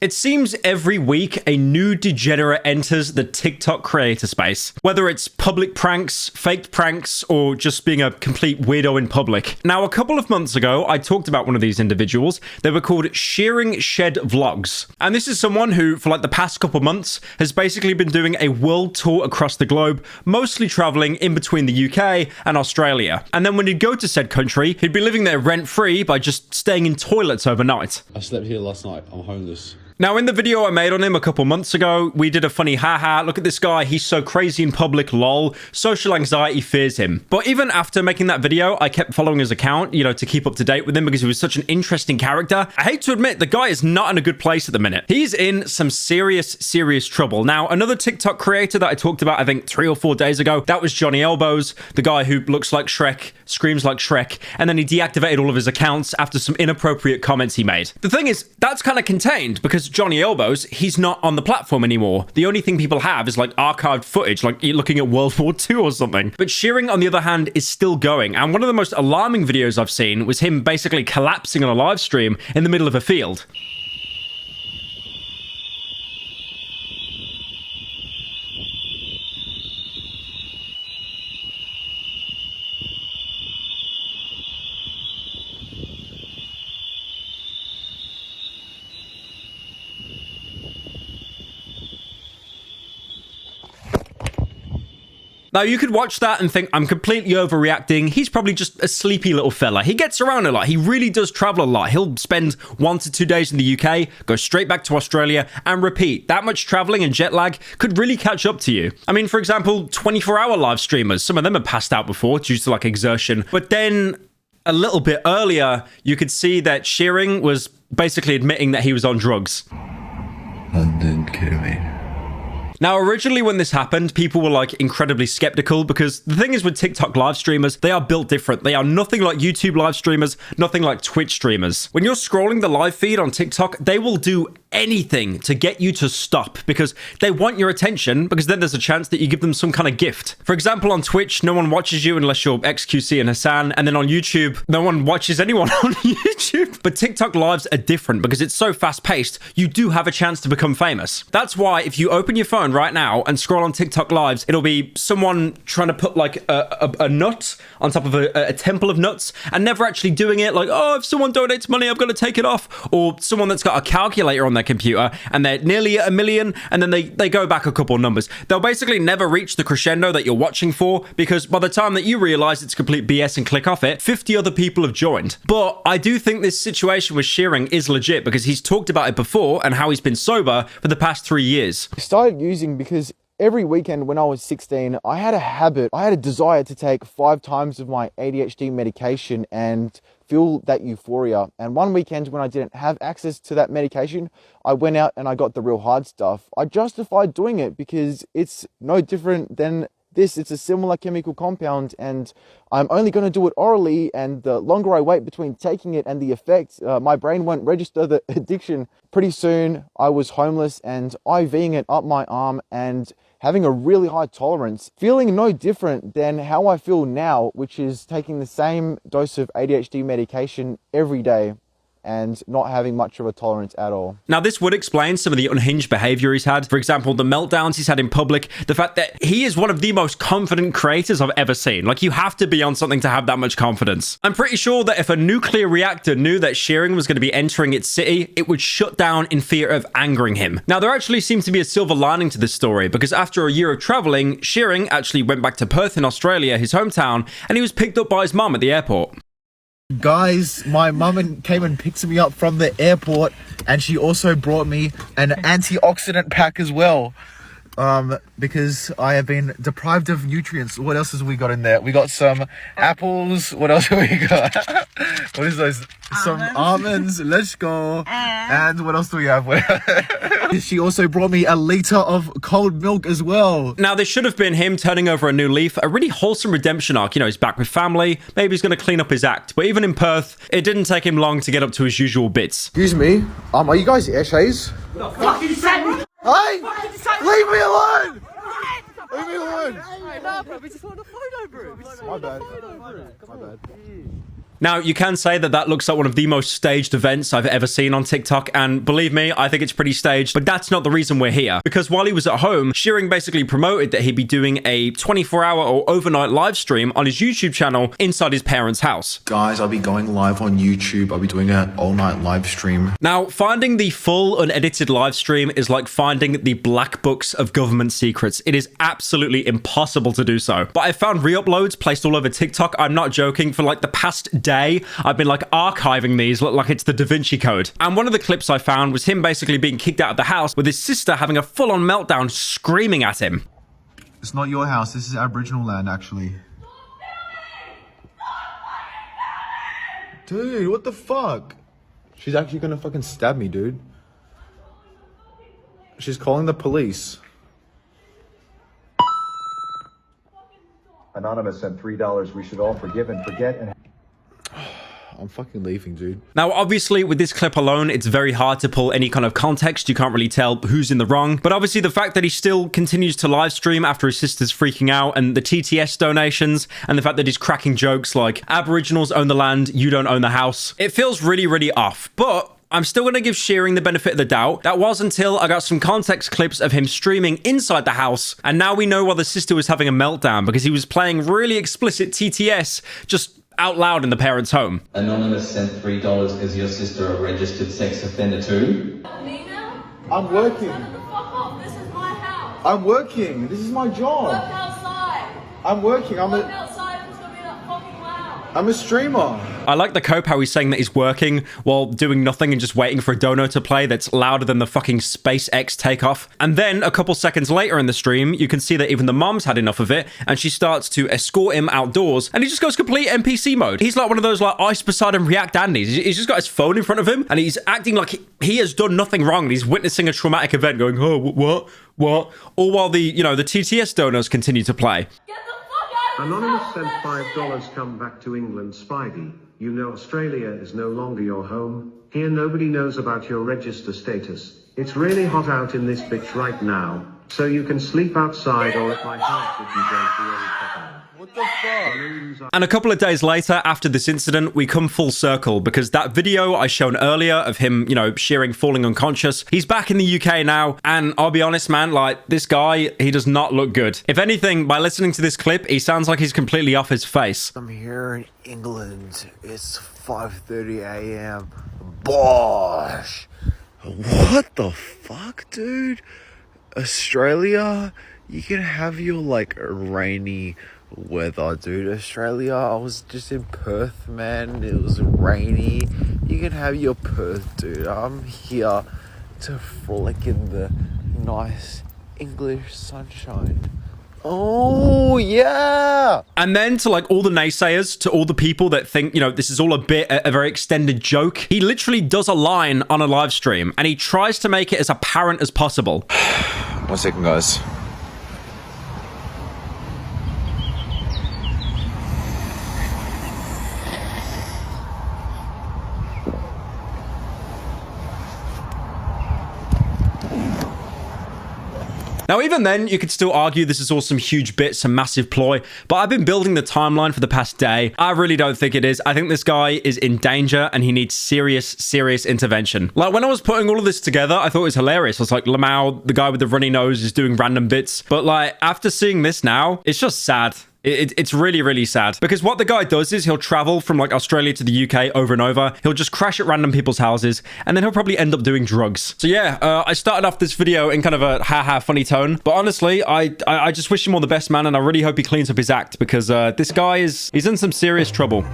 It seems every week a new degenerate enters the TikTok creator space, whether it's public pranks, faked pranks, or just being a complete weirdo in public. Now, a couple of months ago, I talked about one of these individuals. They were called Shearing Shed Vlogs. And this is someone who, for like the past couple months, has basically been doing a world tour across the globe, mostly traveling in between the UK and Australia. And then when he'd go to said country, he'd be living there rent-free by just staying in toilets overnight. I slept here last night. I'm homeless. Now, in the video I made on him a couple months ago, we did a funny haha, look at this guy, he's so crazy in public, lol, social anxiety fears him. But even after making that video, I kept following his account, you know, to keep up to date with him because he was such an interesting character. I hate to admit, the guy is not in a good place at the minute. He's in some serious trouble. Now, another TikTok creator that I talked about, I think 3 or 4 days ago, that was Johnny Elbows, the guy who looks like Shrek, screams like Shrek, and then he deactivated all of his accounts after some inappropriate comments he made. The thing is, that's kind of contained because Johnny Elbows, he's not on the platform anymore. The only thing people have is like archived footage, like you're looking at World War II or something. But Shearing, on the other hand, is still going. And one of the most alarming videos I've seen was him basically collapsing on a live stream in the middle of a field. Now, you could watch that and think, I'm completely overreacting. He's probably just a sleepy little fella. He gets around a lot. He really does travel a lot. He'll spend 1 to 2 days in the UK, go straight back to Australia, and repeat. That much traveling and jet lag could really catch up to you. I mean, for example, 24-hour live streamers. Some of them have passed out before due to like exertion. But then a little bit earlier, you could see that Shearing was basically admitting that he was on drugs. London, kill me. Now, originally when this happened, people were like incredibly skeptical because the thing is with TikTok live streamers, they are built different. They are nothing like YouTube live streamers, nothing like Twitch streamers. When you're scrolling the live feed on TikTok, they will do anything to get you to stop because they want your attention, because then there's a chance that you give them some kind of gift. For example, on Twitch, no one watches you unless you're XQC and Hassan, and then on YouTube, no one watches anyone on YouTube. But TikTok lives are different because it's so fast-paced, you do have a chance to become famous. That's why if you open your phone right now and scroll on TikTok lives, it'll be someone trying to put like a nut on top of a temple of nuts and never actually doing it, like, oh, if someone donates money, I've got to take it off. Or someone that's got a calculator on their computer and they're nearly at 1 million and then they go back a couple of numbers. They'll basically never reach the crescendo that you're watching for because by the time that you realize it's complete BS and click off it, 50 other people have joined. But I do think this situation with Shearing is legit because he's talked about it before and how he's been sober for the past 3 years. I started using because every weekend when I was 16, I had a desire to take 5 times of my ADHD medication and feel that euphoria. And one weekend when I didn't have access to that medication, I went out and I got the real hard stuff. I justified doing it because it's no different than this. It's a similar chemical compound and I'm only going to do it orally, and the longer I wait between taking it and the effect, my brain won't register the addiction. Pretty soon I was homeless and IVing it up my arm and having a really high tolerance, feeling no different than how I feel now, which is taking the same dose of ADHD medication every day and not having much of a tolerance at all. Now, this would explain some of the unhinged behavior he's had. For example, the meltdowns he's had in public, the fact that he is one of the most confident creators I've ever seen. Like, you have to be on something to have that much confidence. I'm pretty sure that if a nuclear reactor knew that Shearing was going to be entering its city, it would shut down in fear of angering him. Now, there actually seems to be a silver lining to this story because after a year of traveling, Shearing actually went back to Perth in Australia, his hometown, and he was picked up by his mum at the airport. Guys, my mum came and picked me up from the airport, and she also brought me an antioxidant pack as well, because I have been deprived of nutrients. What else has we got in there? We got some apples. What else have we got? What is those? Some almonds. Let's go. And what else do we have? She also brought me a liter of cold milk as well. Now, this should have been him turning over a new leaf, a really wholesome redemption arc. You know, he's back with family. Maybe he's going to clean up his act. But even in Perth, it didn't take him long to get up to his usual bits. Excuse me. Are you guys Eshays? Fucking send me! Hey! Leave me alone! Leave me alone! No, bro, we just want a photo, bro. My bad. My bad. Now, you can say that that looks like one of the most staged events I've ever seen on TikTok, and believe me, I think it's pretty staged, but that's not the reason we're here. Because while he was at home, Shearing basically promoted that he'd be doing a 24-hour or overnight live stream on his YouTube channel inside his parents' house. Guys, I'll be going live on YouTube. I'll be doing an all-night live stream. Now, finding the full unedited live stream is like finding the black books of government secrets. It is absolutely impossible to do so. But I found re-uploads placed all over TikTok. I'm not joking. For like the past day, I've been like archiving these like it's the Da Vinci Code. And one of the clips I found was him basically being kicked out of the house with his sister having a full-on meltdown screaming at him. It's not your house. This is Aboriginal land, actually. Dude, what the fuck? She's actually gonna fucking stab me, dude. She's calling the police. Anonymous sent $3. We should all forgive and forget and... I'm fucking leaving, dude. Now, obviously, with this clip alone, it's very hard to pull any kind of context. You can't really tell who's in the wrong. But obviously, the fact that he still continues to live stream after his sister's freaking out, and the TTS donations, and the fact that he's cracking jokes like, Aboriginals own the land, you don't own the house. It feels really, really off. But I'm still going to give Shearing the benefit of the doubt. That was until I got some context clips of him streaming inside the house. And now we know why the sister was having a meltdown, because he was playing really explicit TTS just out loud in the parents' home. Anonymous sent $3. Is your sister a registered sex offender too? Nina? I'm working. Turn the fuck off. This is my house. I'm working. This is my Work job. outside. I'm working. Work outside if it's gonna be that fucking loud. I'm a streamer. I like the cope how he's saying that he's working while doing nothing and just waiting for a dono to play that's louder than the fucking SpaceX takeoff. And then a couple seconds later in the stream, you can see that even the mom's had enough of it and she starts to escort him outdoors and he just goes complete NPC mode. He's like one of those like Ice Poseidon React Andes. He's just got his phone in front of him and he's acting like he has done nothing wrong and he's witnessing a traumatic event going, oh, what? All while the, you know, the TTS donors continue to play. Get the fuck out of Anonymous this sent house. $5. Come back to England, Spidey. You know Australia is no longer your home. Here nobody knows about your register status. It's really hot out in this bitch right now. So you can sleep outside or at my house if you don't do any fucking. What the fuck? And a couple of days later, after this incident, we come full circle because that video I shown earlier of him, you know, Shearing falling unconscious, he's back in the UK now. And I'll be honest, man, like this guy, he does not look good. If anything, by listening to this clip, he sounds like he's completely off his face. I'm here in England. It's 5:30 a.m. Bosh. What the fuck, dude? Australia, you can have your like rainy weather, dude. Australia, I was just in Perth, man. It was rainy. You can have your Perth, dude. I'm here to frolic in the nice English sunshine. Oh, yeah. And then to like all the naysayers, to all the people that think, you know, this is all a very extended joke, he literally does a line on a live stream and he tries to make it as apparent as possible. 1 second, guys. Now, even then, you could still argue this is all some huge bit, some massive ploy, but I've been building the timeline for the past day. I really don't think it is. I think this guy is in danger and he needs serious intervention. Like, when I was putting all of this together, I thought it was hilarious. I was like, Lamau, the guy with the runny nose, is doing random bits. But, like, after seeing this now, it's just sad. It's really sad because what the guy does is he'll travel from like Australia to the UK over and over. He'll just crash at random people's houses and then he'll probably end up doing drugs. So yeah, I started off this video in kind of a haha funny tone, but honestly, I just wish him all the best, man, and I really hope he cleans up his act because this guy he's in some serious trouble.